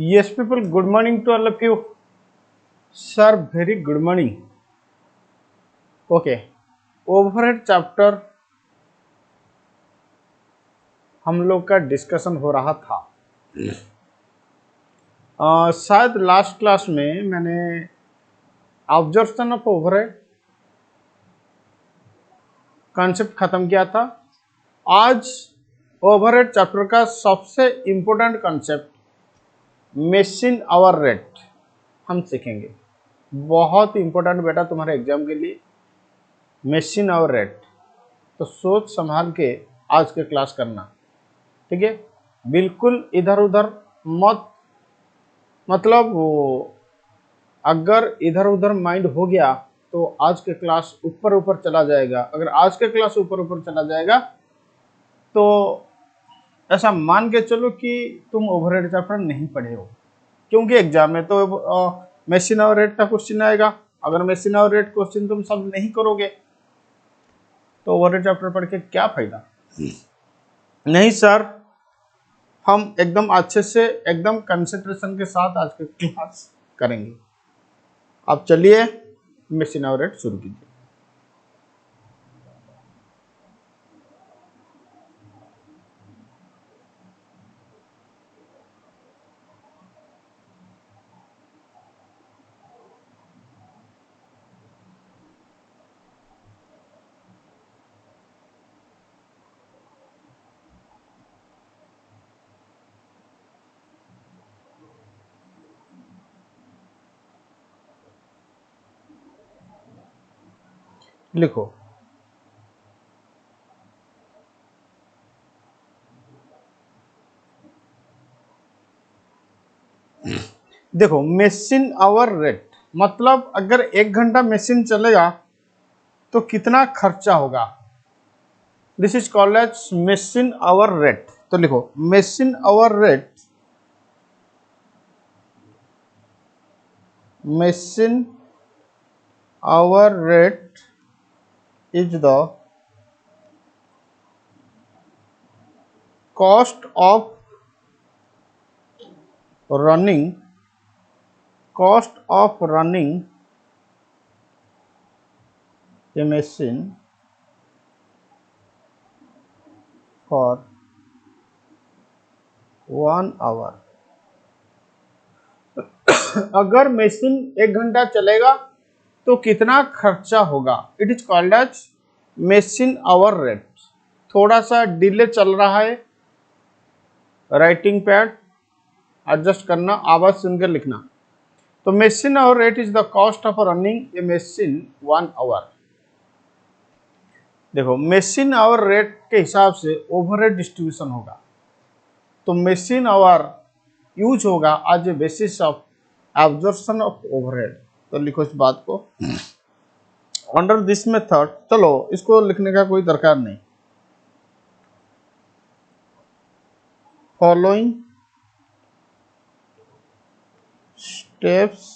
Yes, people, good morning to all of you. Sir, very good morning. Okay, overhead chapter हम लोग का discussion हो रहा था। शायद लास्ट क्लास में मैंने ऑब्जर्वेशन ऑफ ओवरहेड कॉन्सेप्ट खत्म किया था। आज ओवरहेड चैप्टर का सबसे important concept machine hour rate हम सीखेंगे। बहुत इम्पोर्टेंट बेटा तुम्हारे एग्जाम के लिए मशीन आवर रेट। तो सोच संभाल के आज के क्लास करना, ठीक है। बिल्कुल इधर उधर मत, मतलब वो अगर इधर उधर माइंड हो गया तो आज के क्लास ऊपर ऊपर चला जाएगा। अगर आज के क्लास ऊपर ऊपर चला जाएगा तो ऐसा मान के चलो कि तुम ओवरहेड चैप्टर नहीं पढ़े हो, क्योंकि एग्जाम में तो मशीन आवर रेट का क्वेश्चन आएगा। अगर मशीन आवर रेट क्वेश्चन तुम सब नहीं करोगे तो ओवरहेड चैप्टर पढ़ के क्या फायदा। नहीं सर, हम एकदम अच्छे से एकदम कंसंट्रेशन के साथ आज के क्लास करेंगे। अब चलिए मशीन आवर रेट शुरू कीजिए। लिखो, देखो मशीन आवर रेट मतलब अगर 1 घंटा मशीन चलेगा तो कितना खर्चा होगा। This is called as machine hour rate. तो लिखो machine hour rate, machine hour rate is the cost of running a machine for 1 hour। अगर मशीन 1 घंटा चलेगा तो कितना खर्चा होगा। It is called as machine hour rate. थोड़ा सा डिले चल रहा है, राइटिंग पैड एडजस्ट करना, आवाज सुनकर लिखना। तो machine hour rate is the cost of running a machine 1 hour. देखो मशीन आवर रेट के हिसाब से ओवरहेड डिस्ट्रीब्यूशन होगा। तो मशीन आवर यूज होगा as a basis of absorption of overhead. तो लिखो इस बात को अंडर दिस मेथड। चलो इसको लिखने का कोई दरकार नहीं। Following steps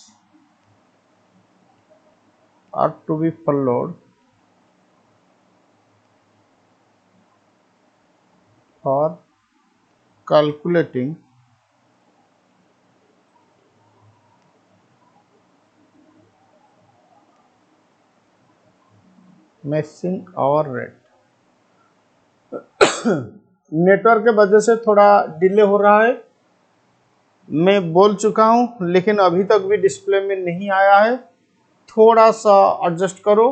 are to be followed for calculating machine hour rate। Network के वजह से थोड़ा डिले हो रहा है, मैं बोल चुका हूं लेकिन अभी तक भी डिस्प्ले में नहीं आया है। थोड़ा सा एडजस्ट करो,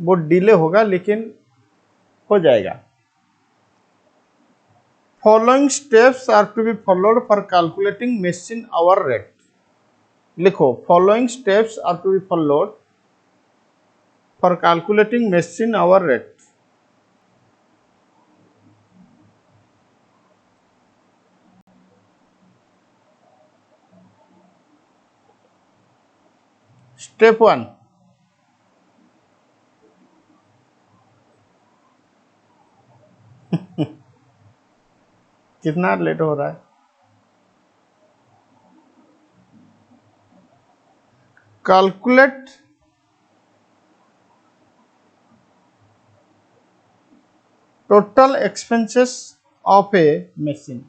वो डिले होगा लेकिन हो जाएगा। Following steps are to be followed for calculating machine hour rate. लिखो following steps are to be followed for calculating machine hour rate. Step 1, कितना लेट हो रहा है। Calculate total expenses of a machine.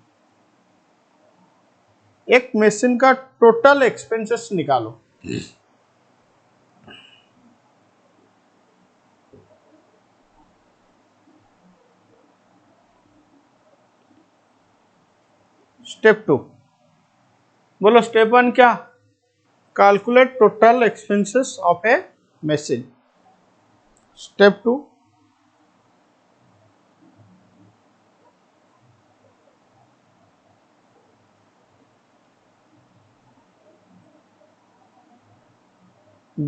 एक मशीन का total expenses निकालो। Step 2, बोलो step 1 क्या? Calculate total expenses of a machine. Step 2,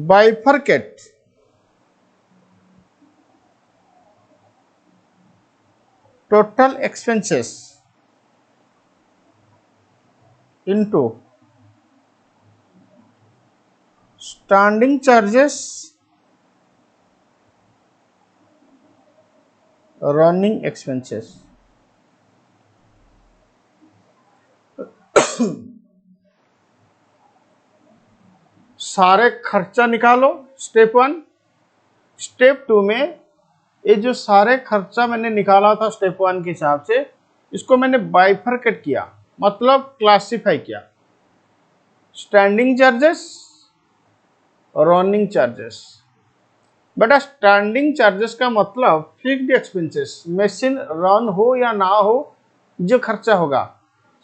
bifurcate total expenses into standing charges, running expenses। सारे खर्चा निकालो स्टेप 1। स्टेप 2 में ये जो सारे खर्चा मैंने निकाला था स्टेप 1 के हिसाब से, इसको मैंने बाइफरकेट किया, मतलब क्लासिफाई किया। Standing charges, running charges. बेटा स्टैंडिंग चार्जेस का मतलब फिक्स्ड एक्सपेंसेस, मशीन रन हो या ना हो जो खर्चा होगा।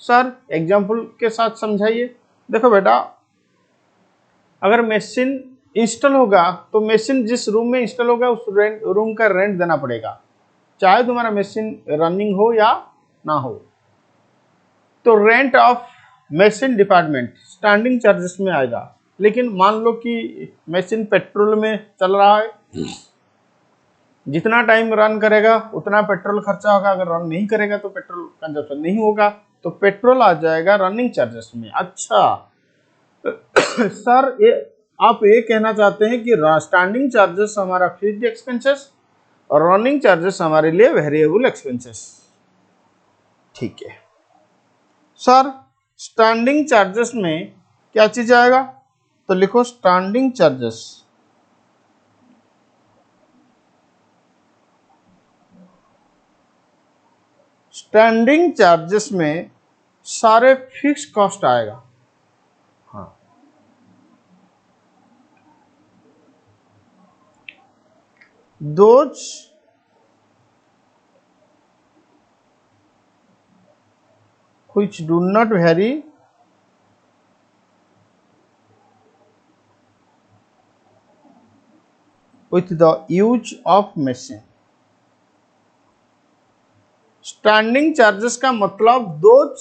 सर एग्जांपल के साथ समझाइए। देखो बेटा, अगर मशीन इंस्टॉल होगा तो मशीन जिस रूम में इंस्टॉल होगा उस रूम का रेंट देना पड़ेगा, चाहे तुम्हारा मशीन रनिंग हो या ना हो। तो rent of machine department standing charges में आएगा। लेकिन मान लो कि मशीन पेट्रोल में चल रहा है, जितना टाइम रन करेगा उतना पेट्रोल खर्चा होगा, अगर रन नहीं करेगा तो पेट्रोल कंजप्शन नहीं होगा, तो पेट्रोल आ जाएगा रनिंग चार्जेस में। अच्छा सर ये आप ये कहना चाहते हैं कि स्टैंडिंग चार्जेस हमारा फिक्स्ड एक्सपेंसेस और रनिंग चार्जेस हमारे लिए वेरिएबल एक्सपेंसेस। ठीक है सर, स्टैंडिंग चार्जेस में क्या चीज आएगा? तो लिखो स्टैंडिंग चार्जेस। स्टैंडिंग चार्जेस में सारे फिक्स कॉस्ट आएगा। हाँ, those which do not vary with the use of machine। Standing charges का मतलब दोज,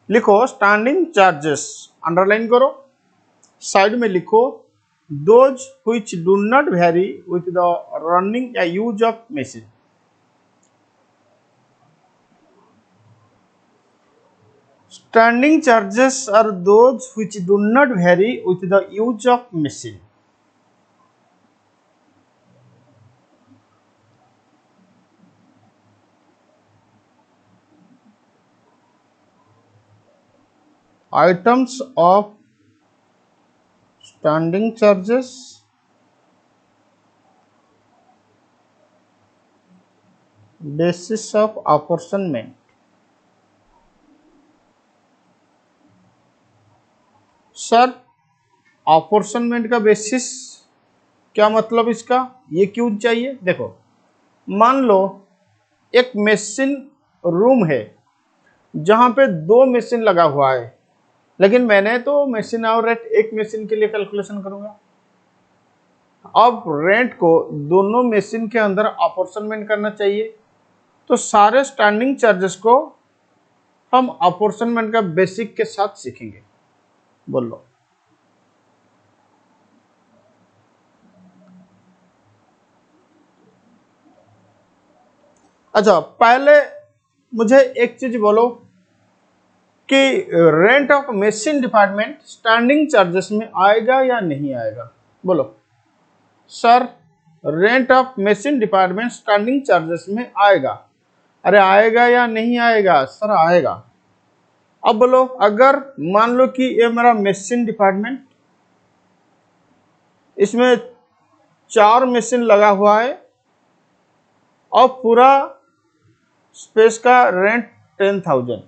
लिखो स्टैंडिंग चार्जेस, अंडरलाइन करो, साइड में लिखो those which do not vary with the running या use of machine। Standing charges are those which do not vary with the use of machine। Items of standing charges, basis of apportionment। Sir apportionment का basis क्या मतलब इसका, ये क्यों चाहिए? देखो मान लो एक मशीन रूम है जहां पे 2 मशीन लगा हुआ है, लेकिन मैंने तो मशीन और रेट एक मशीन के लिए कैलकुलेशन करूंगा। अब रेंट को दोनों मशीन के अंदर अपॉर्शनमेंट करना चाहिए, तो सारे स्टैंडिंग चार्जेस को हम अपॉर्शनमेंट का बेसिक के साथ सीखेंगे। बोलो अच्छा, पहले मुझे एक चीज बोलो कि rent of machine department standing charges में आएगा या नहीं आएगा? बोलो sir rent of machine department standing charges में आएगा। अरे आएगा या नहीं आएगा? सर आएगा। अब बोलो अगर मान लो कि ये मेरा मशीन डिपार्टमेंट, इसमें 4 मशीन लगा हुआ है और पूरा स्पेस का रेंट 10,000,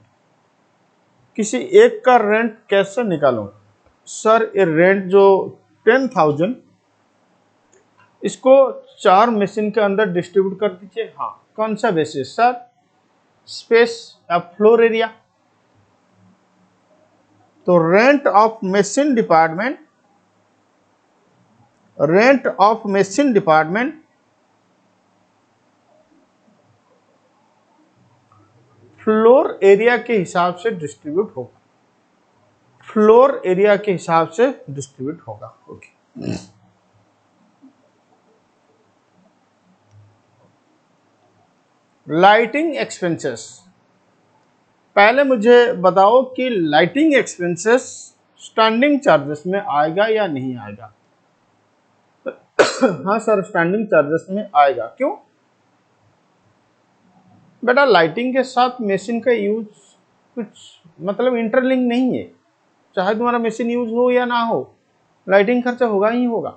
किसी एक का रेंट कैसे निकालूं? सर ये रेंट जो 10,000 इसको 4 मशीन के अंदर डिस्ट्रीब्यूट कर दीजिए। हाँ, कौन सा बेसिस सर? स्पेस या फ्लोर एरिया। तो rent of machine department, rent of machine department floor area के हिसाब से डिस्ट्रीब्यूट होगा, फ्लोर एरिया के हिसाब से डिस्ट्रीब्यूट होगा। ओके। लाइटिंग एक्सपेंसेस, पहले मुझे बताओ कि लाइटिंग एक्सपेंसेस स्टैंडिंग चार्जेस में आएगा या नहीं आएगा? हाँ सर, स्टैंडिंग चार्जेस में आएगा। क्यों? बेटा लाइटिंग के साथ मशीन का यूज कुछ मतलब इंटरलिंक नहीं है। चाहे तुम्हारा मशीन यूज हो या ना हो, लाइटिंग खर्चा होगा ही होगा।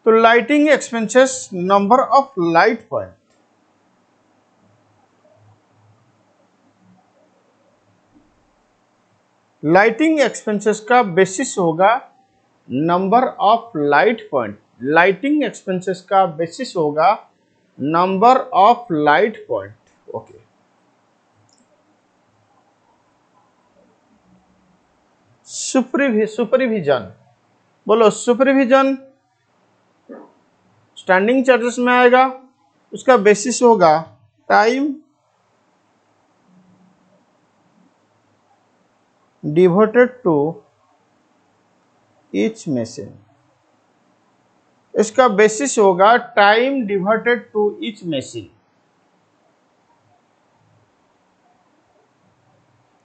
तो lighting expenses number of light point, lighting expenses का बेसिस होगा number of light point. Lighting expenses का बेसिस होगा number of light point. Okay. Supervision, बोलो सुपरविजन स्टैंडिंग चार्जेस में आएगा। उसका बेसिस होगा time devoted to each machine, इसका बेसिस होगा time devoted to each machine.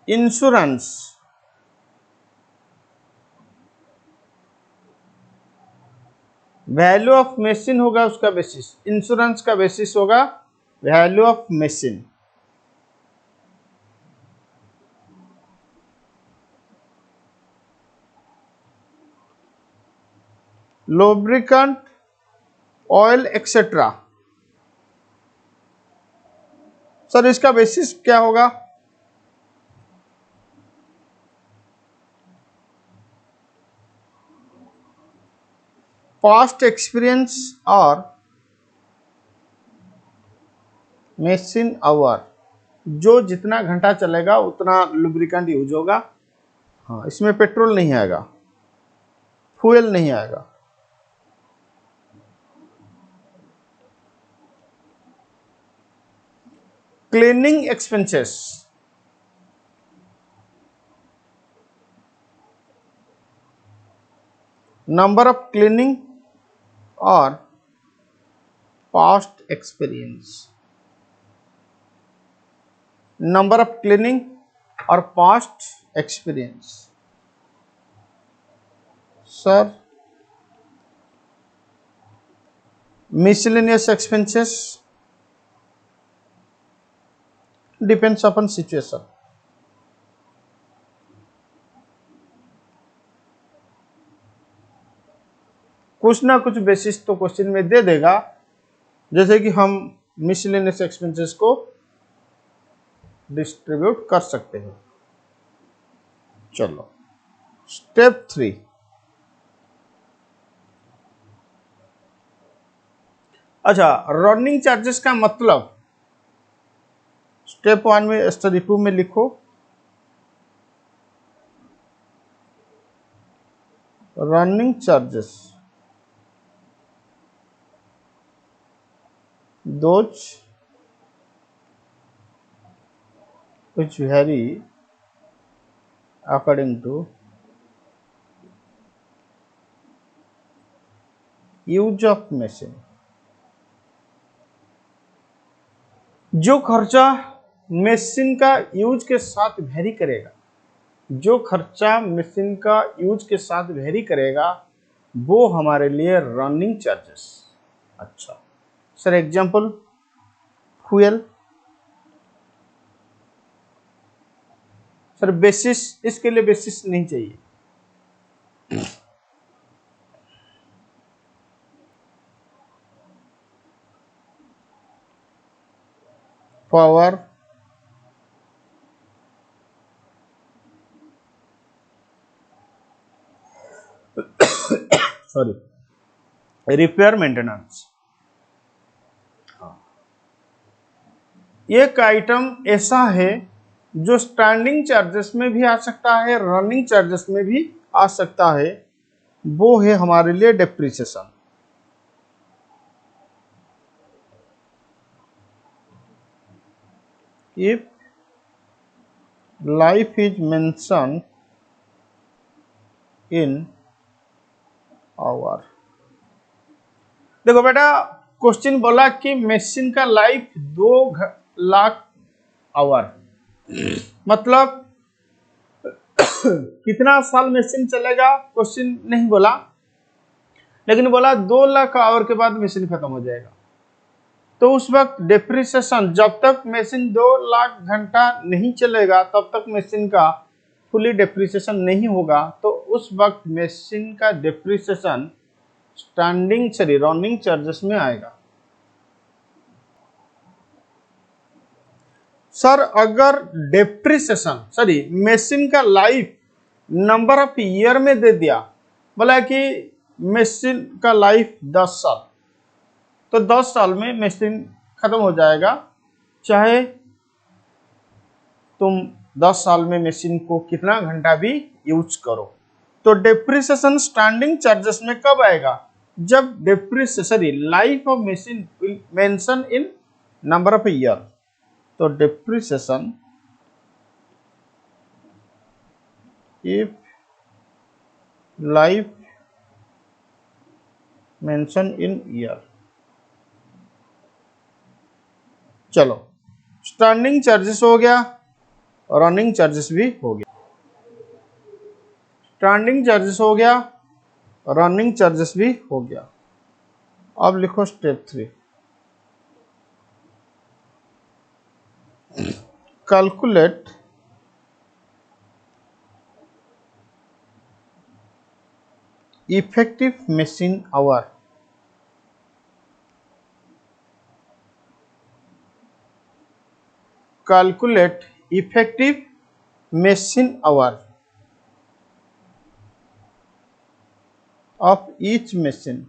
Insurance, value of machine होगा उसका बेसिस। इंश्योरेंस का बेसिस होगा value of machine. Lubricant, oil etcetera, sir इसका बेसिस क्या होगा? पास्ट एक्सपीरियंस और मशीन आवर, जो जितना घंटा चलेगा उतना लुब्रिकेंट यूज होगा। हाँ, इसमें पेट्रोल नहीं आएगा, फ्यूल नहीं आएगा। Cleaning expenses, number of cleaning और past experience, number of cleaning और past experience. Sir miscellaneous expenses depends upon situation। कुछ ना कुछ बेसिस तो क्वेश्चन में दे देगा, जैसे कि हम miscellaneous expenses को डिस्ट्रीब्यूट कर सकते हैं। चलो स्टेप 3, अच्छा रनिंग चार्जेस का मतलब स्टेप 1 में स्टडी 2 में लिखो, running charges those which vary according to use of machine. जो खर्चा मशीन का यूज के साथ वेरी करेगा, जो खर्चा मशीन का यूज के साथ वेरी करेगा वो हमारे लिए रनिंग चार्जेस। अच्छा sir example, fuel, sir basis, इसके लिए बेसिस नहीं चाहिए। Power, sorry repair maintenance. एक आइटम ऐसा है जो स्टैंडिंग चार्जेस में भी आ सकता है, रनिंग चार्जेस में भी आ सकता है, वो है हमारे लिए depreciation. If life is mention in hour, देखो बेटा क्वेश्चन बोला कि मशीन का लाइफ 2 लाख आवर, मतलब कितना साल मशीन चलेगा क्वेश्चन नहीं बोला, लेकिन बोला 2 लाख आवर के बाद मशीन खत्म हो जाएगा। तो उस वक्त डेप्रिसिएशन, जब तक मशीन 2 लाख घंटा नहीं चलेगा तब तक मशीन का फुली डेप्रिसिएशन नहीं होगा। तो उस वक्त मशीन का डेप्रिसिएशन रनिंग चार्जेस में आएगा। सर अगर मशीन का लाइफ नंबर ऑफ ईयर में दे दिया, बोला कि मशीन का लाइफ 10 साल, तो 10 साल में मशीन खत्म हो जाएगा, चाहे तुम 10 साल में मशीन को कितना घंटा भी यूज करो। तो डेप्रिसिएशन स्टैंडिंग चार्जेस में कब आएगा? जब life of machine will mention in number of year. तो depreciation if life mention in year. चलो स्टैंडिंग चार्जेस हो गया, रनिंग चार्जेस भी हो गया। स्टैंडिंग चार्जेस हो गया, रनिंग चार्जेस भी हो गया। अब लिखो step 3, calculate effective machine our. Calculate effective machine hour of each machine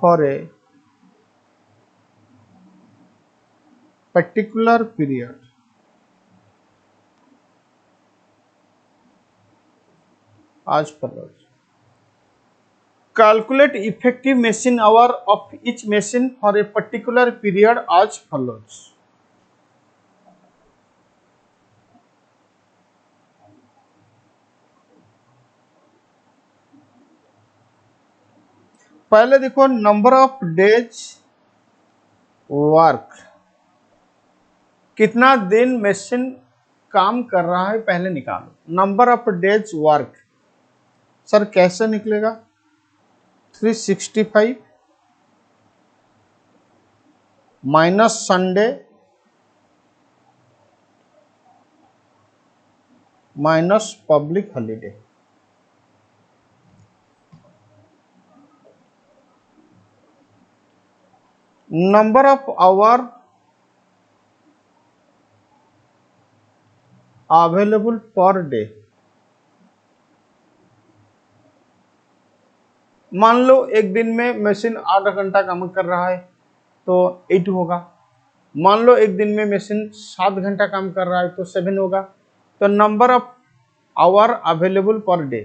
for a particular period as follows. Calculate effective machine hour of each machine for a particular period as follows. पहले देखो number of days work, कितना दिन machine काम कर रहा है पहले निकालो। Number of days work sir कैसे निकलेगा? 365 minus Sunday minus public holiday. Number of hour available per day, मान लो एक दिन में मशीन 8 घंटा काम कर रहा है तो 8 होगा। मान लो एक दिन में मशीन 7 घंटा काम कर रहा है तो 7 होगा। तो number of hour available per day,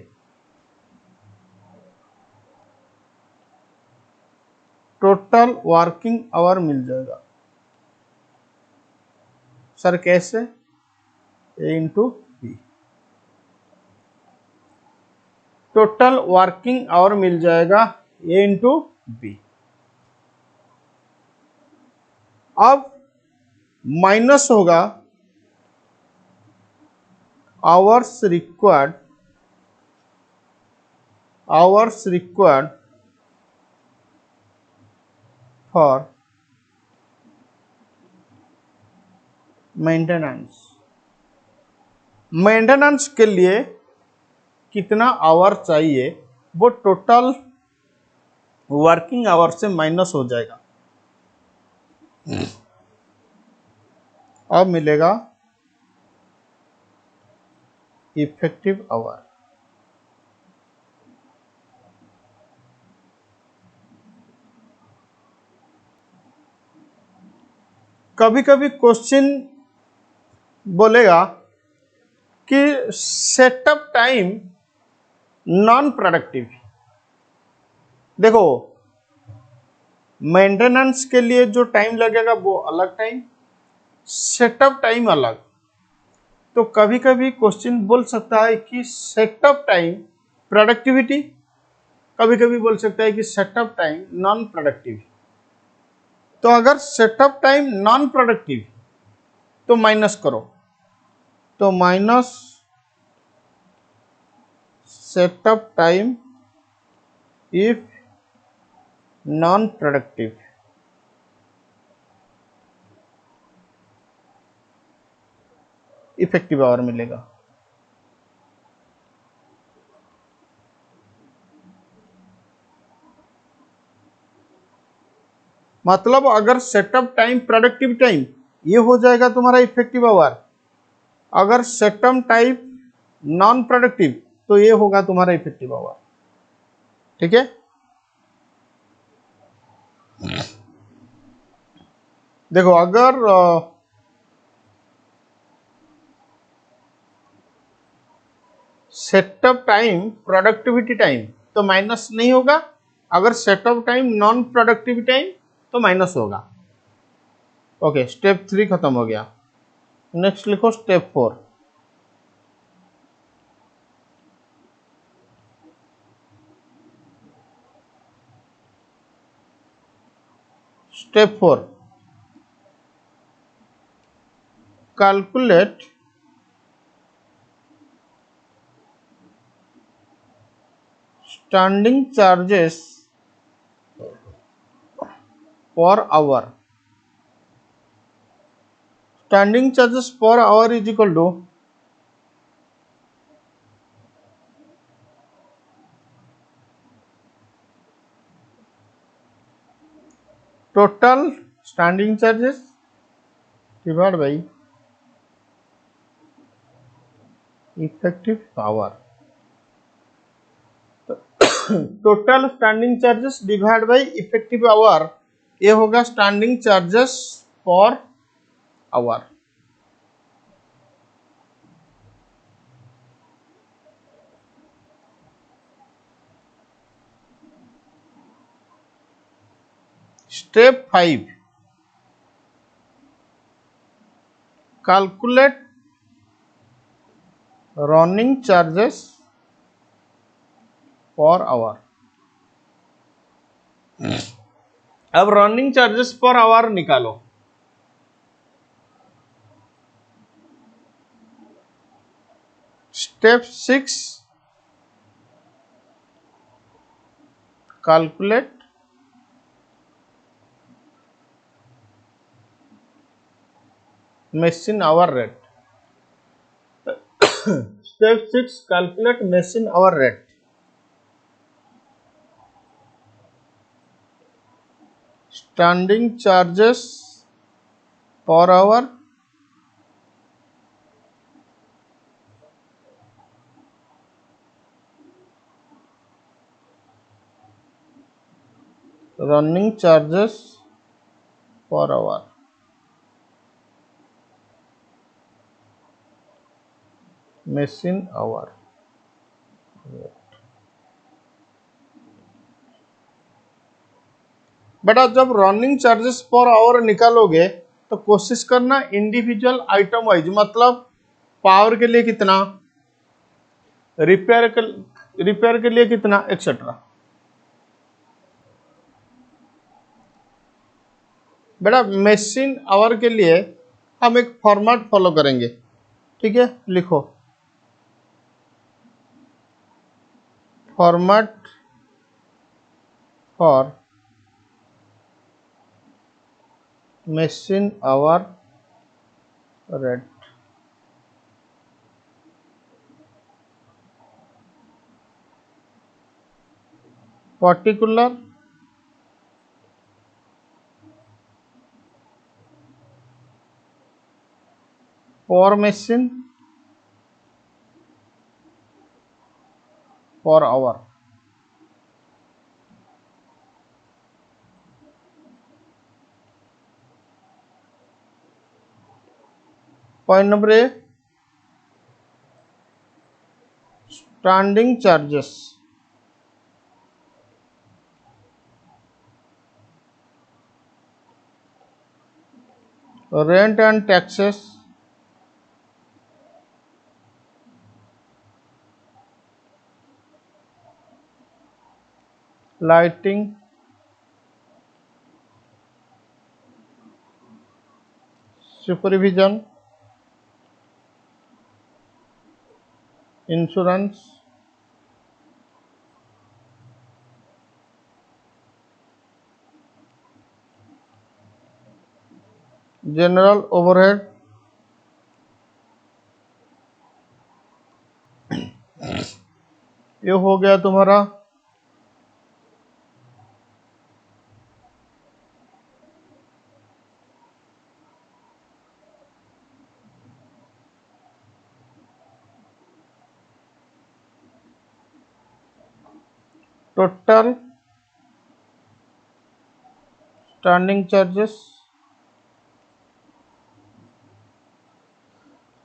total working hour मिल जाएगा। सर कैसे? A into B. Total working hour मिल जाएगा ए इंटू बी। अब माइनस होगा hours required for maintenance. Maintenance के लिए कितना आवर चाहिए वो टोटल वर्किंग आवर से माइनस हो जाएगा। अब मिलेगा इफेक्टिव आवर। कभी कभी क्वेश्चन बोलेगा कि सेटअप टाइम नॉन प्रोडक्टिव। देखो, मेंटेनेंस के लिए जो टाइम लगेगा वो अलग टाइम, सेटअप टाइम अलग। तो कभी कभी क्वेश्चन बोल सकता है कि सेटअप टाइम प्रोडक्टिविटी, कभी कभी बोल सकता है कि सेटअप टाइम नॉन प्रोडक्टिव। तो अगर सेटअप टाइम नॉन प्रोडक्टिव तो माइनस करो, तो minus setup time if non productive. Effective hour मिलेगा। मतलब अगर सेटअप टाइम प्रोडक्टिव टाइम, ये हो जाएगा तुम्हारा इफेक्टिव आवर। अगर सेटअप टाइम नॉन प्रोडक्टिव तो ये होगा तुम्हारा इफेक्टिव आवर। ठीक है, देखो अगर सेटअप टाइम प्रोडक्टिविटी टाइम तो माइनस नहीं होगा, अगर setup time non productive time तो माइनस होगा। ओके, स्टेप 3 खत्म हो गया। नेक्स्ट लिखो step 4। Step 4, calculate standing charges per hour. Standing charges per hour is equal to total standing charges divide by effective hour. Total standing charges divide by effective hour, ये होगा standing charges per hour. Step 5, calculate running charges per our. अब running charges per our निकालो। Step 6, calculate machine hour rate. Step 6, calculate machine hour rate. Standing charges per hour running charges per hour machine hour rate. बेटा जब running charges per our निकालोगे तो कोशिश करना individual item wise, मतलब power के लिए कितना, रिपेयर के लिए कितना, एक्सेट्रा। बेटा मशीन आवर के लिए हम एक फॉर्मेट फॉलो करेंगे। ठीक है, लिखो format for machine hour rate। particular per machine per hour। Point number a, standing charges, rent and taxes, lighting, supervision, insurance, general overhead, ये हो गया तुम्हारा total standing charges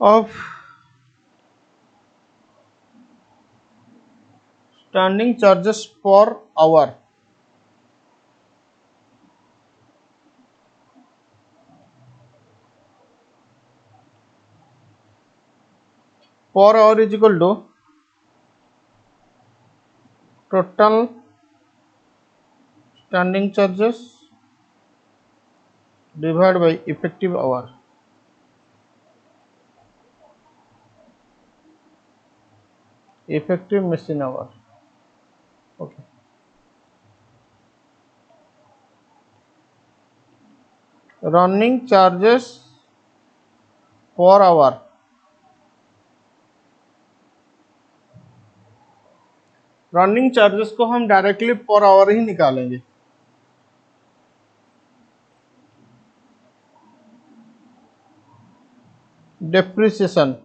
of standing charges per hour, per hour is equal to total standing charges divide by effective hour, effective machine hour. Okay, running charges per hour, running charges को हम directly per hour ही निकालेंगे। Depreciation,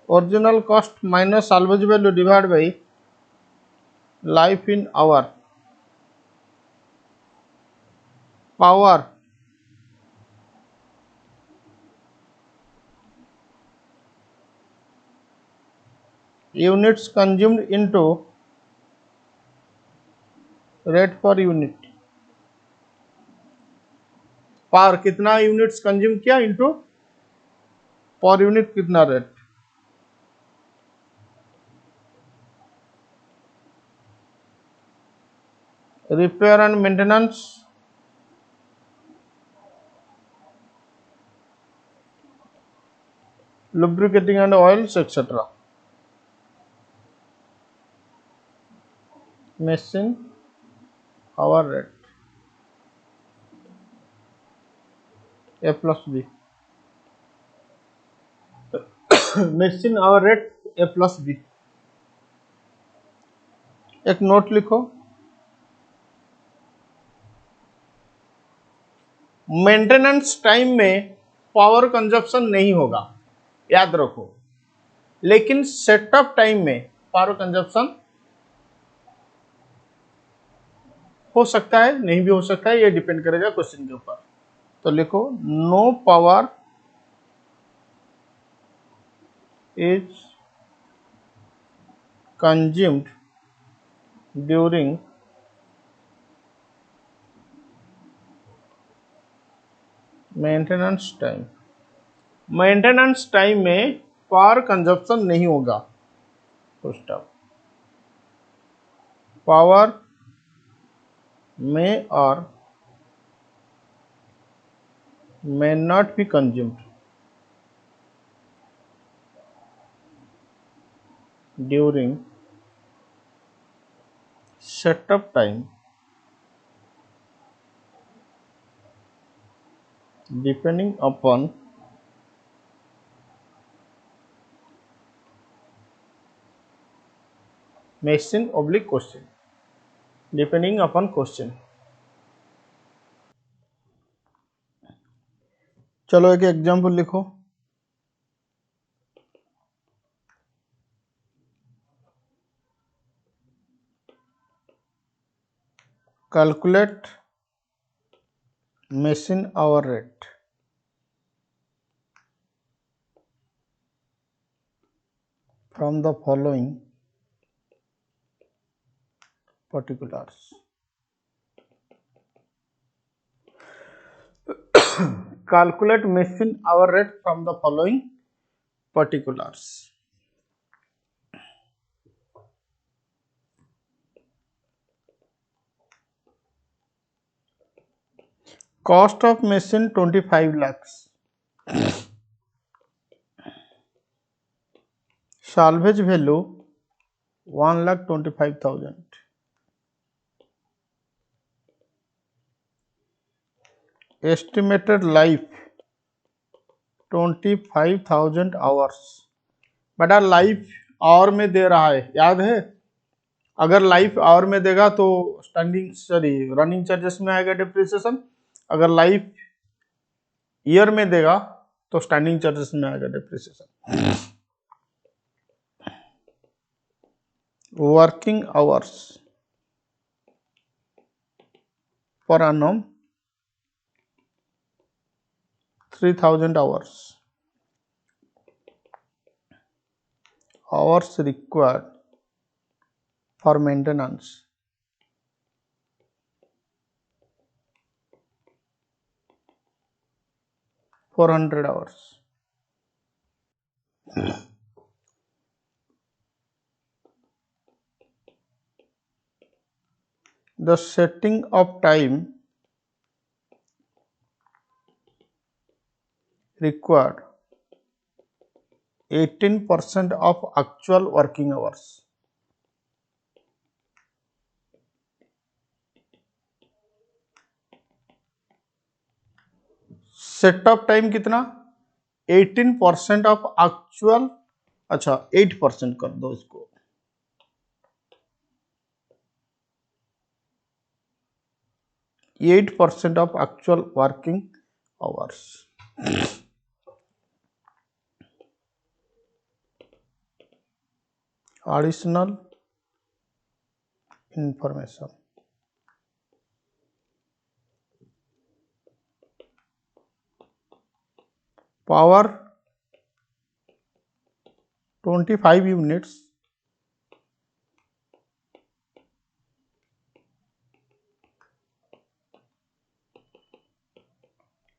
original cost minus salvage value divide by life in hour, power units consumed into rate per unit, power कितना units consume किया into per unit कितना rate. Repair and maintenance, lubricating and oils etc. Machine hour rate A plus B, machine hour rate A plus B। एक note लिखो, maintenance time में power consumption नहीं होगा, याद रखो, लेकिन सेटअप टाइम में पावर कंजप्शन हो सकता है, नहीं भी हो सकता है, ये डिपेंड करेगा क्वेश्चन के ऊपर। तो लिखो no power is consumed during maintenance time, maintenance time में पावर कंजप्शन नहीं होगा। Stop, power may or may not be consumed during setup time depending upon machine oblique question, depending upon question। चलो एक example लिखो, calculate machine hour rate, from the following particulars. Calculate machine hour rate from the following particulars. Cost of machine 25 lakhs. Salvage value 1,25,000. Estimated life 25,000 hours. बेटा life our में दे रहा है, याद है? अगर लाइफ आवर में देगा तो रनिंग चार्जेस में आएगा डिप्रिसिएशन। अगर लाइफ ईयर में देगा तो स्टैंडिंग चार्जेस में आएगा depreciation. Working hours per annum 3,000 hours. Hours required for maintenance 400 hours. The setting of time required 18% of actual working hours. Set off time कितना? 18% ऑफ एक्चुअल, अच्छा 8% कर दो इसको, eight % of actual working hours. Additional information. Power 25 units.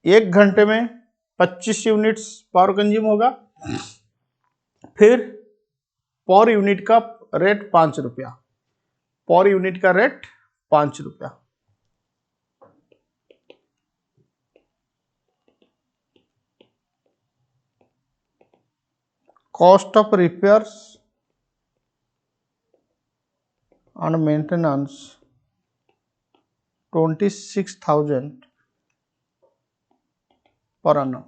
एक घंटे में 25 units power consume होगा. फिर पर यूनिट का रेट 5 रुपया, पर यूनिट का रेट 5 रुपया. Cost of repairs and maintenance 26,000 पर annum.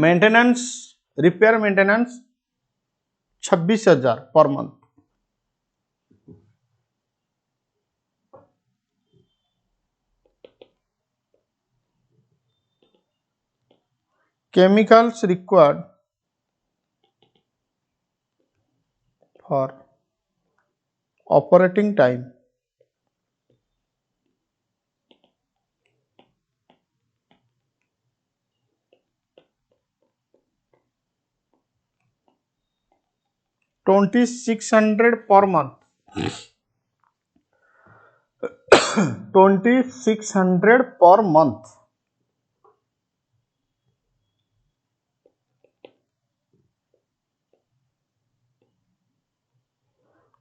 Maintenance, repair maintenance 26,000 per month. Chemicals required for operating time 2,600 per month. 2,600 per month.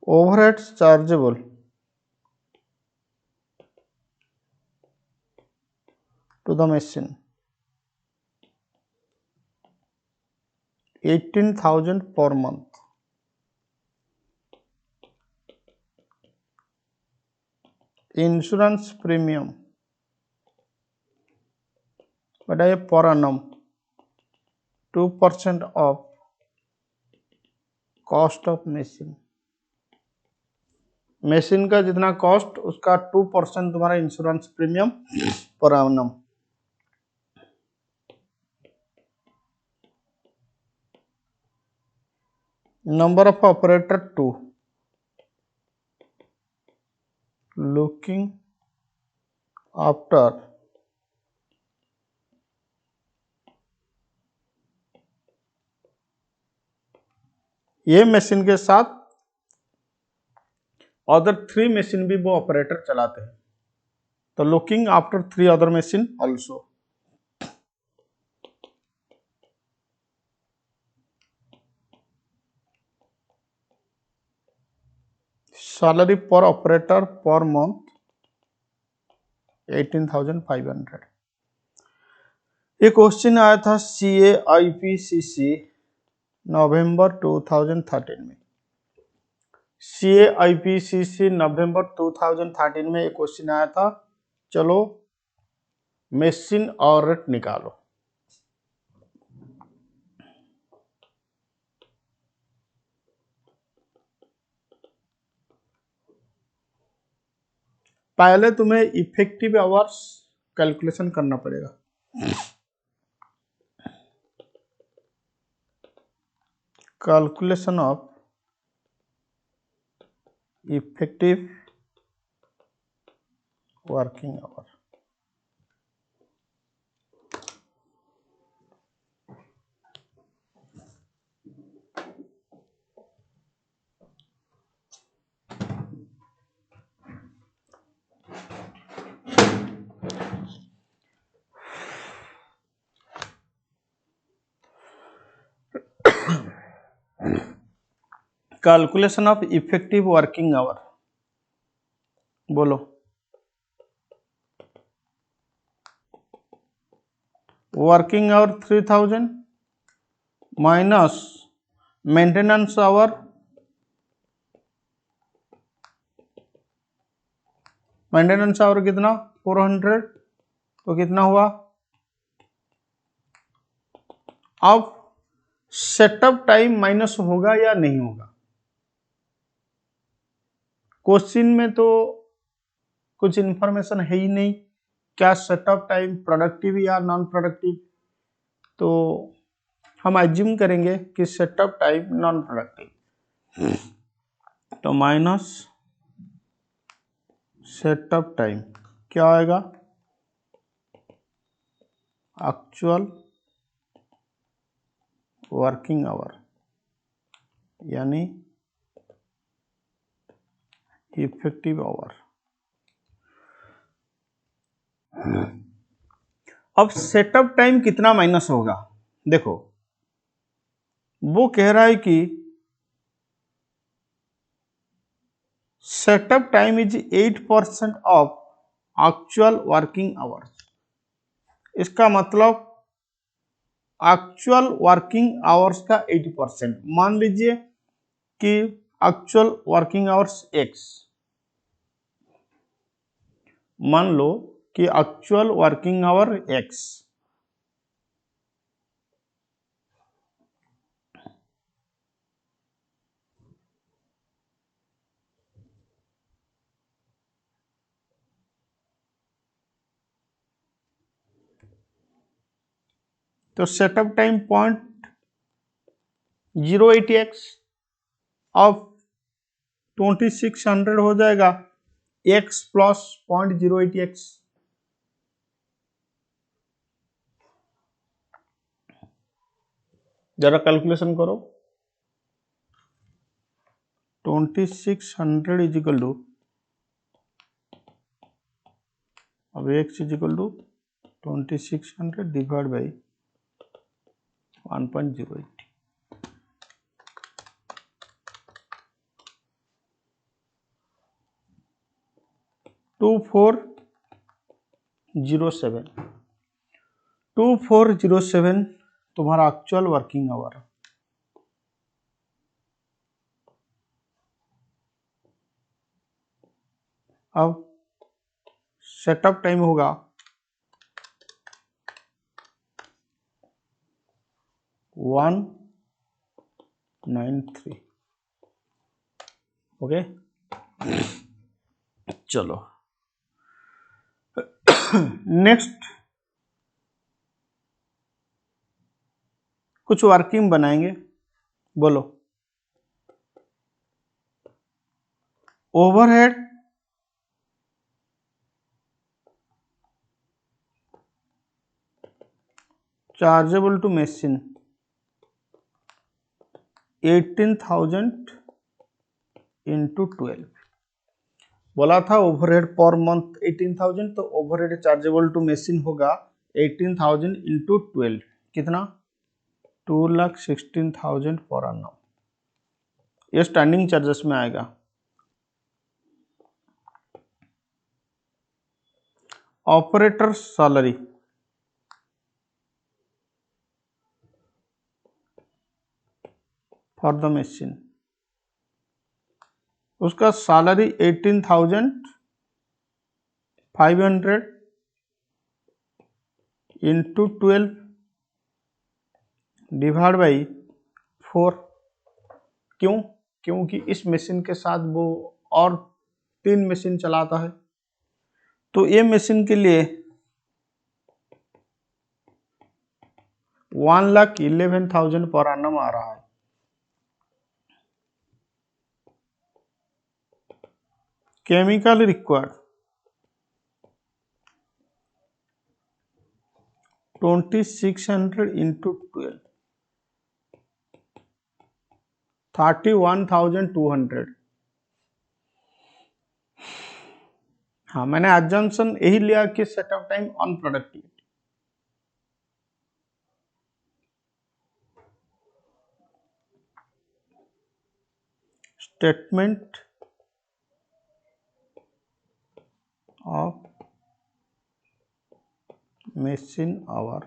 Overheads chargeable to the machine 18,000 per month. Insurance premium बेटा ये पर annum 2% of cost of machine. Machine का जितना cost उसका 2% तुम्हारा insurance premium पर annum. Number of operator 2. looking after ये machine के साथ अदर 3 मशीन भी वो ऑपरेटर चलाते हैं। तो looking after 3 other machine also. Salary पर ऑपरेटर पर मंथ 18,500। ये क्वेश्चन आया था CAIPCC नवंबर 2013 में। CAIPCC नवंबर 2013 में एक क्वेश्चन आया था। चलो मशीन और रेट निकालो। पहले तुम्हें इफेक्टिव आवर्स कैलकुलेशन करना पड़ेगा। Calculation of effective working hour. Calculation of effective working hour बोलो। Working hour 3000 minus maintenance hour कितना 400। तो कितना हुआ? अब सेटअप टाइम माइनस होगा या नहीं होगा? क्वेश्चन में तो कुछ इंफॉर्मेशन है ही नहीं, क्या सेटअप टाइम प्रोडक्टिव या नॉन प्रोडक्टिव। तो हम एज्यूम करेंगे कि सेटअप टाइम नॉन प्रोडक्टिव। तो माइनस सेटअप टाइम क्या आएगा? एक्चुअल वर्किंग आवर यानी इफेक्टिव आवर। अब सेटअप टाइम कितना माइनस होगा? देखो वो कह रहा है कि setup time is 8% of actual working hours. इसका मतलब एक्चुअल वर्किंग आवर्स का 80%। मान लीजिए कि एक्चुअल वर्किंग आवर्स x, मान लो कि एक्चुअल वर्किंग आवर x, तो सेटअप टाइम 0.08x अब 2600 हो जाएगा x प्लस 0.08x। जरा कैलकुलेशन करो। 2600 इज इक्वल टू, अब x is equal to 2600 divide by 1.08। 2407 तुम्हारा एक्चुअल वर्किंग आवर। अब सेटअप टाइम होगा 193। ओके चलो नेक्स्ट कुछ वर्किंग बनाएंगे। बोलो overhead chargeable to machine 18,000 into 12। बोला था ओवरहेड पर मंथ 18,000, तो ओवरहेड चार्जेबल टू मशीन होगा 18,000 इंटू 12, कितना 2,16,000 पर annum। ये स्टैंडिंग चार्जेस में आएगा। Operator salary for the machine, उसका सैलरी 18,500 इंटू 12 डिवाइड बाई 4। क्यों? क्योंकि इस मशीन के साथ वो और 3 मशीन चलाता है, तो ये मशीन के लिए 1,11,000 पर annum आ रहा है। Chemical required 2,600 into 12 31,200। हाँ, मैंने एजम्पशन यही लिया कि setup time on productivity. Statement of machine our,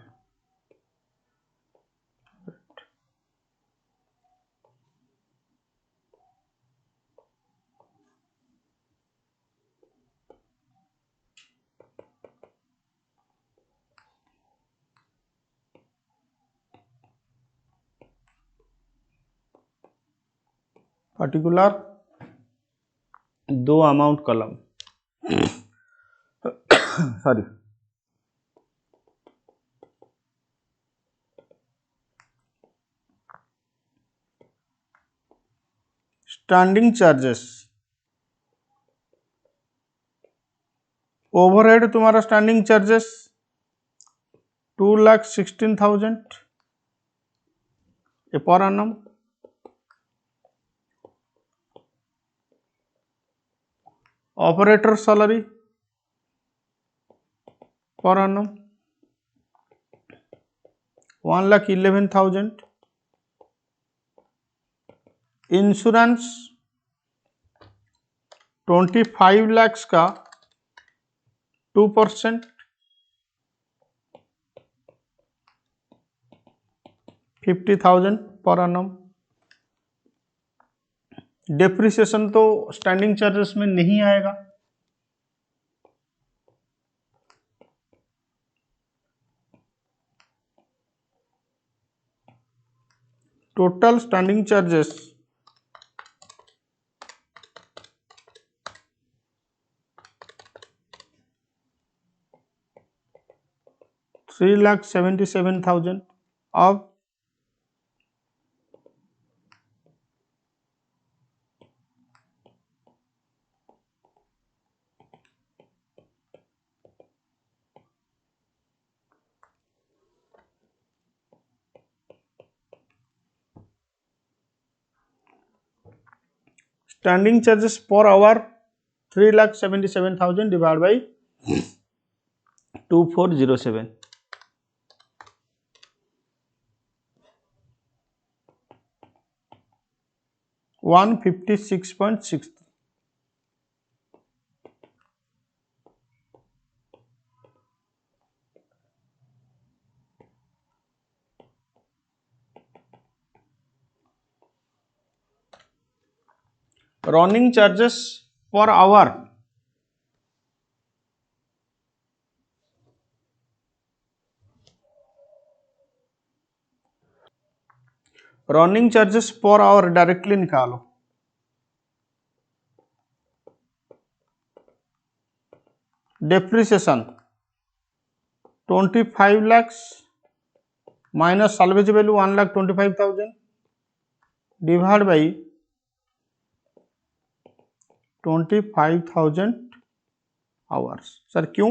particular 2 amount column sorry, standing charges, overhead तुम्हारा स्टैंडिंग चार्जेस 2,16,000 पर annum। ऑपरेटर सैलरी पर annum 1,11,000। इंश्योरेंस 25 lakhs का 2% 50,000 पर annum। डेप्रिसिएशन तो स्टैंडिंग चार्जेस में नहीं आएगा। Total standing charges 3,77,000। अब standing charges per our 3,77,000 divide by 2407, 156.6। Running charges per hour running charges per hour directly निकालो। Depreciation 25 lakhs minus salvage value 1,25,000 divide by 25,000 hours. Sir क्यों?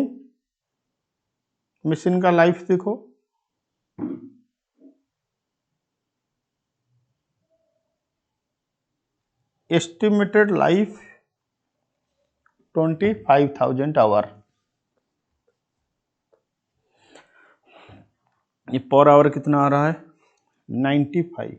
Machine का life देखो, estimated life 25,000 hour. ये per our कितना आ रहा है? 95।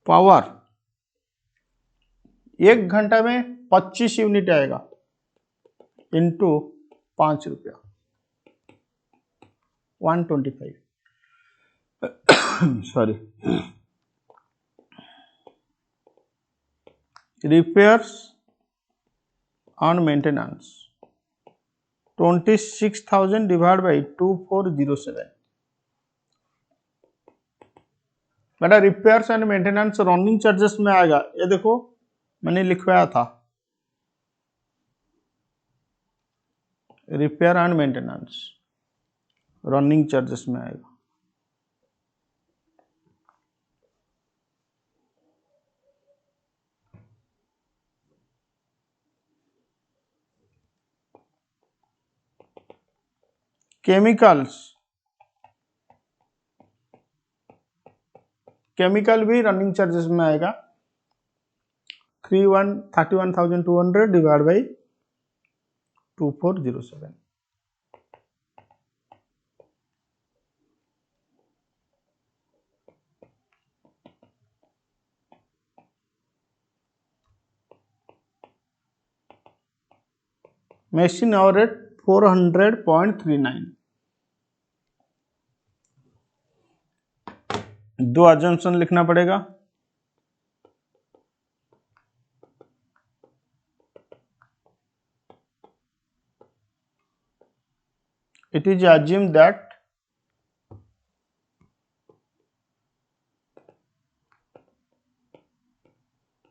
Power 1 घंटा में 25 यूनिट आएगा इंटू 5 रुपया 125 sorry. Repairs on maintenance 26,000 divide by 2407। बेटा repairs and maintenance running charges में आएगा। ये देखो मैंने लिखवाया था, repair and maintenance running charges में आएगा। केमिकल भी रनिंग चार्जेस में आएगा। 31,200 divide by 2407। Machine hour rate 400.39। दो अजम्पशन लिखना पड़ेगा। It is assumed that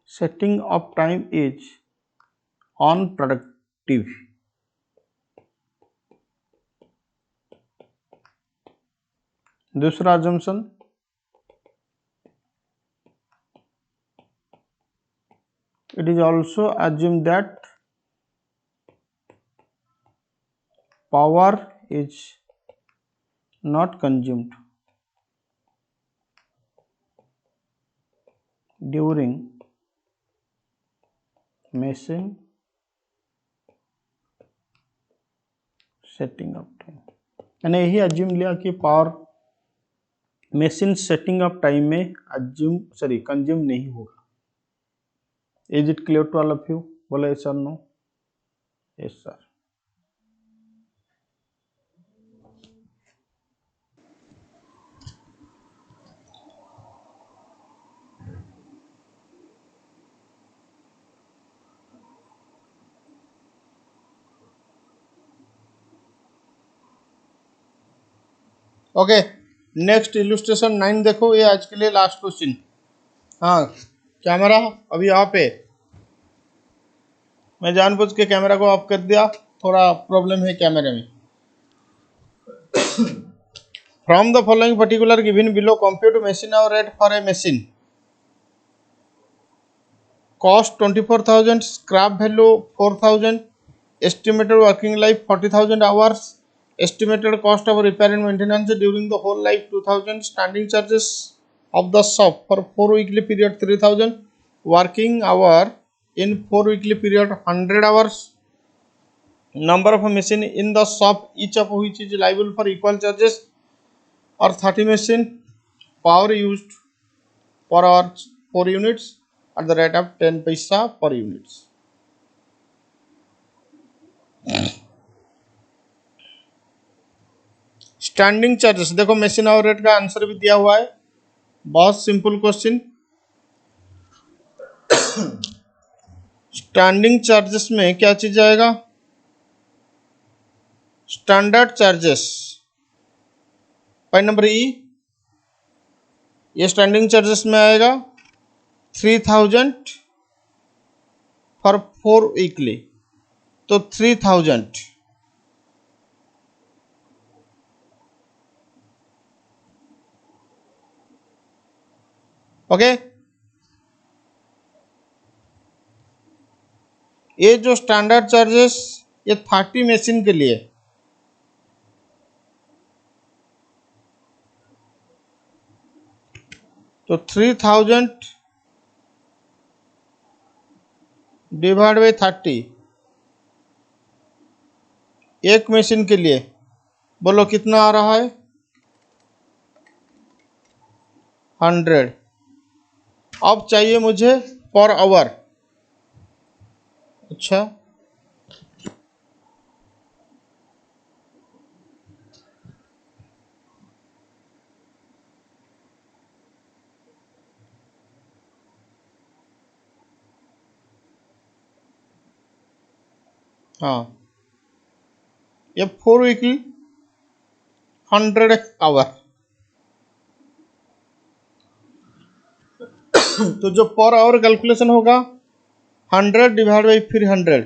setting of time is unproductive। दूसरा assumption, it is also assumed that power is not consumed during machine setting of time। मैंने यही assume लिया कि power machine setting of time में consume नहीं होगा। Is it clear to all of you? बोला yes और no? Yes sir. Okay, next illustration 9 देखो। ये आज के लिए लास्ट क्वेश्चन। हाँ, कैमरा अभी ऑफ है। मैं जानबूझ के कैमरा को ऑफ कर दिया, थोड़ा प्रॉब्लम है कैमरे में। From the following particular given below compute machine hour rate for a machine. Cost 24,000, scrap value 4,000, estimated working life 40,000 hours, estimated cost of repair and maintenance during the whole life 2,000, standing charges of the shop for 4 weekly period 3,000, working hour in 4 weekly period 100 hours, number of machine in the shop each of which is liable for equal charges or 30 machine, power used per hour 4 units at the rate of 10 paisa per units। Standing charges देखो, machine hour rate का answer भी दिया हुआ है। बहुत simple question. Standing charges में क्या चीज आएगा? Standard charges. पॉइंट नंबर ई, ये स्टैंडिंग चार्जेस में आएगा 3,000 फॉर 4 वीकली, तो 3,000 ओके। ये जो स्टैंडर्ड चार्जेस ये 30 मशीन के लिए। तो 3000 डिवाइड बाई 30 एक मशीन के लिए, बोलो कितना आ रहा है? 100। अब चाहिए मुझे पर आवर। अच्छा, हाँ, ये 4 वीकली 100 आवर। तो जो पर आवर कैलकुलेशन होगा 100 डिवाइड बाई फिर 100,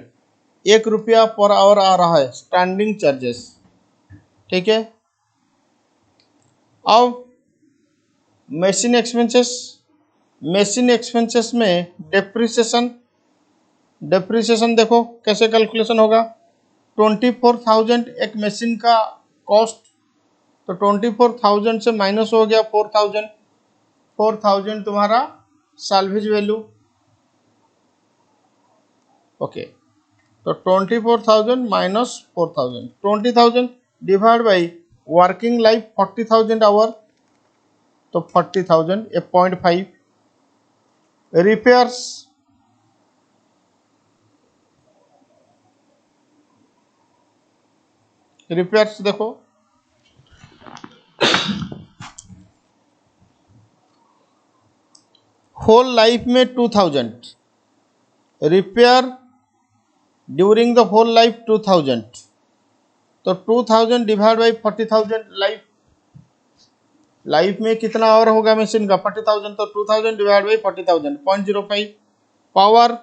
1 रुपया पर आवर आ रहा है स्टैंडिंग चार्जेस। ठीक है। अब मशीन एक्सपेंसेस, मशीन एक्सपेंसेस में डेप्रिसिएशन, डेप्रिसिएशन देखो कैसे कैलकुलेशन होगा। 24,000 एक मशीन का कॉस्ट, तो 24,000 से माइनस हो गया 4,000, 4,000 तुम्हारा साल्वेज वैल्यू। ओके, तो 24,000 minus 4,000, 20,000 divide by working life 40,000 hour, तो 40,000 ए 0.5। रिपेयर्स, रिपेयर्स देखो होल लाइफ में 2,000, repair during the whole life 2,000, तो 2,000 डिवाइड बाई 40,000 लाइफ, लाइफ में कितना आवर होगा मशीन का? 40,000, तो 2,000 डिवाइड बाई 40,000 0.05। पावर,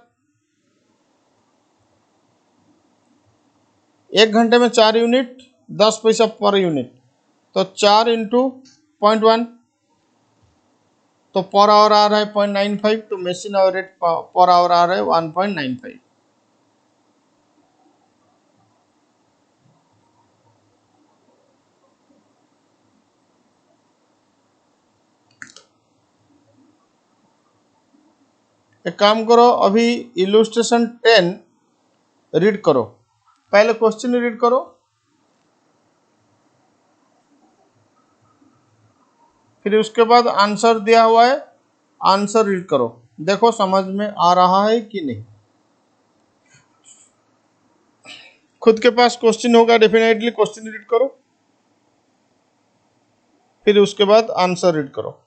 1 घंटे में 4 यूनिट 10 पैसा पर यूनिट, तो 4 इंटू 0.1, तो पर आवर आ रहा है 0.95, तो machine hour rate per hour आ रहा है 1.95। एक काम करो, अभी इलुस्ट्रेशन 10 रीड करो, पहले क्वेश्चन रीड करो, फिर उसके बाद आंसर दिया हुआ है, आंसर रीड करो, देखो समझ में आ रहा है कि नहीं। खुद के पास क्वेश्चन होगा डेफिनेटली, क्वेश्चन रीड करो, फिर उसके बाद आंसर रीड करो।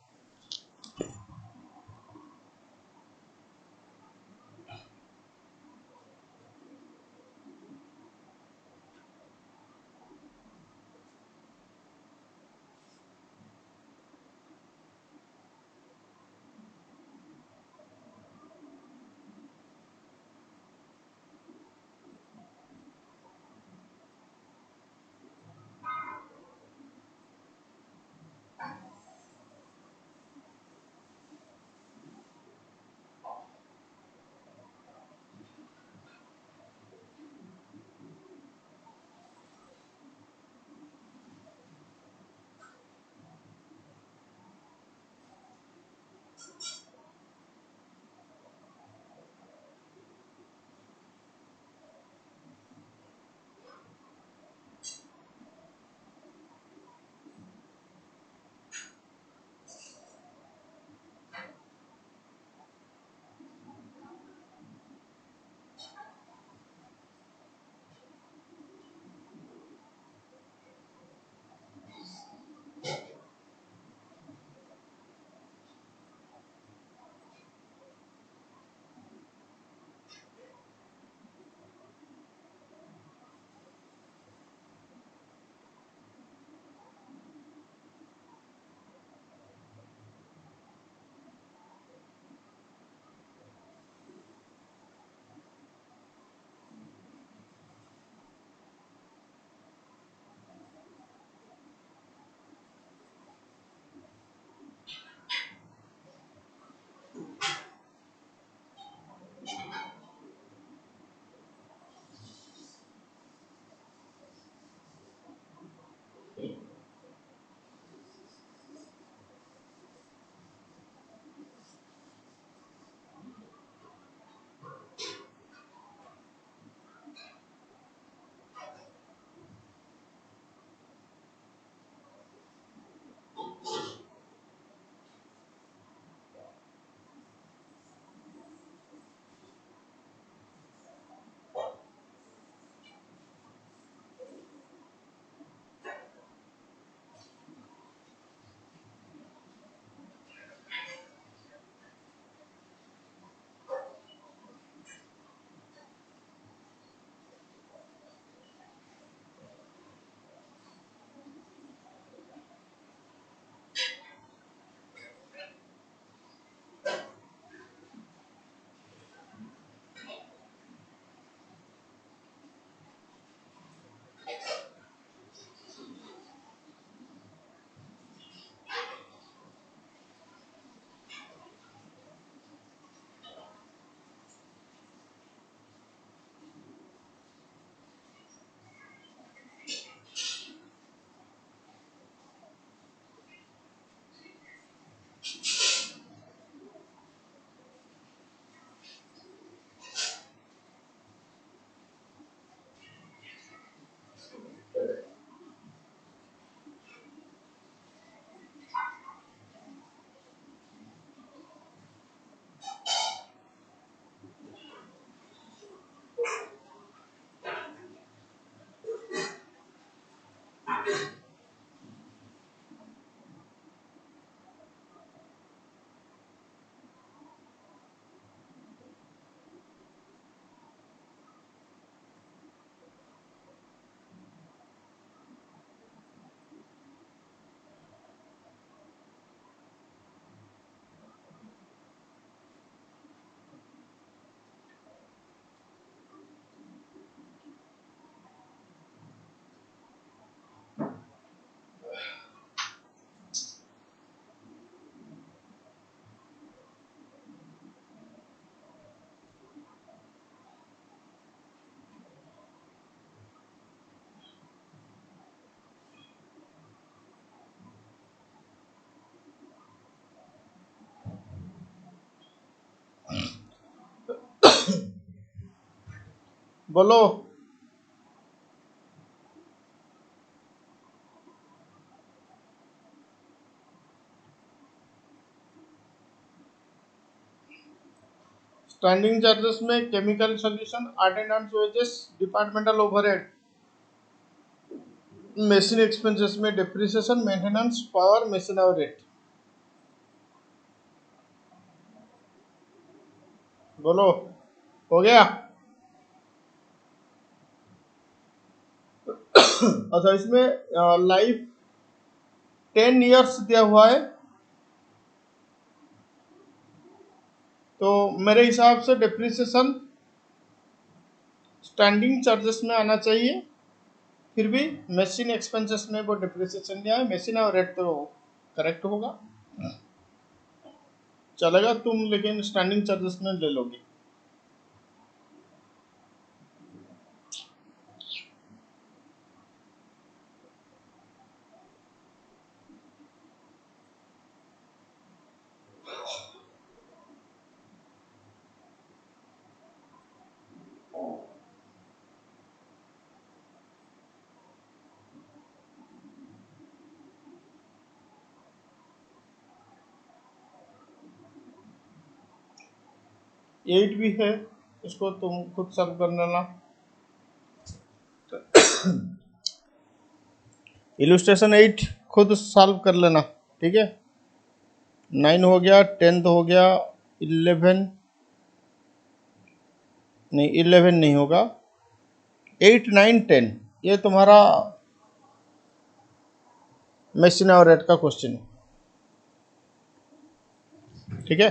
बोलो। स्टैंडिंग चार्जेस में chemical solution, attendance wages, departmental overhead, machine expenses में depreciation, maintenance, power, machine hour rate. बोलो, हो गया? अच्छा, इसमें लाइफ 10 ईयर्स दिया हुआ है, तो मेरे हिसाब से डिप्रिसिएशन स्टैंडिंग चार्जेस में आना चाहिए। फिर भी मशीन एक्सपेंसेस में वो डिप्रिसिएशन नहीं आया, मशीन और रेट तो करेक्ट होगा, चलेगा। तुम लेकिन स्टैंडिंग चार्जेस में ले लोगे। एट भी है, इसको तुम खुद सॉल्व कर लेना। इलस्ट्रेशन 8 खुद सॉल्व कर लेना, ठीक है। 9 हो गया, 10 हो गया, 11 नहीं, 11 नहीं होगा, 8, 9, 10 ये तुम्हारा मशीन और रेट का क्वेश्चन है, ठीक है।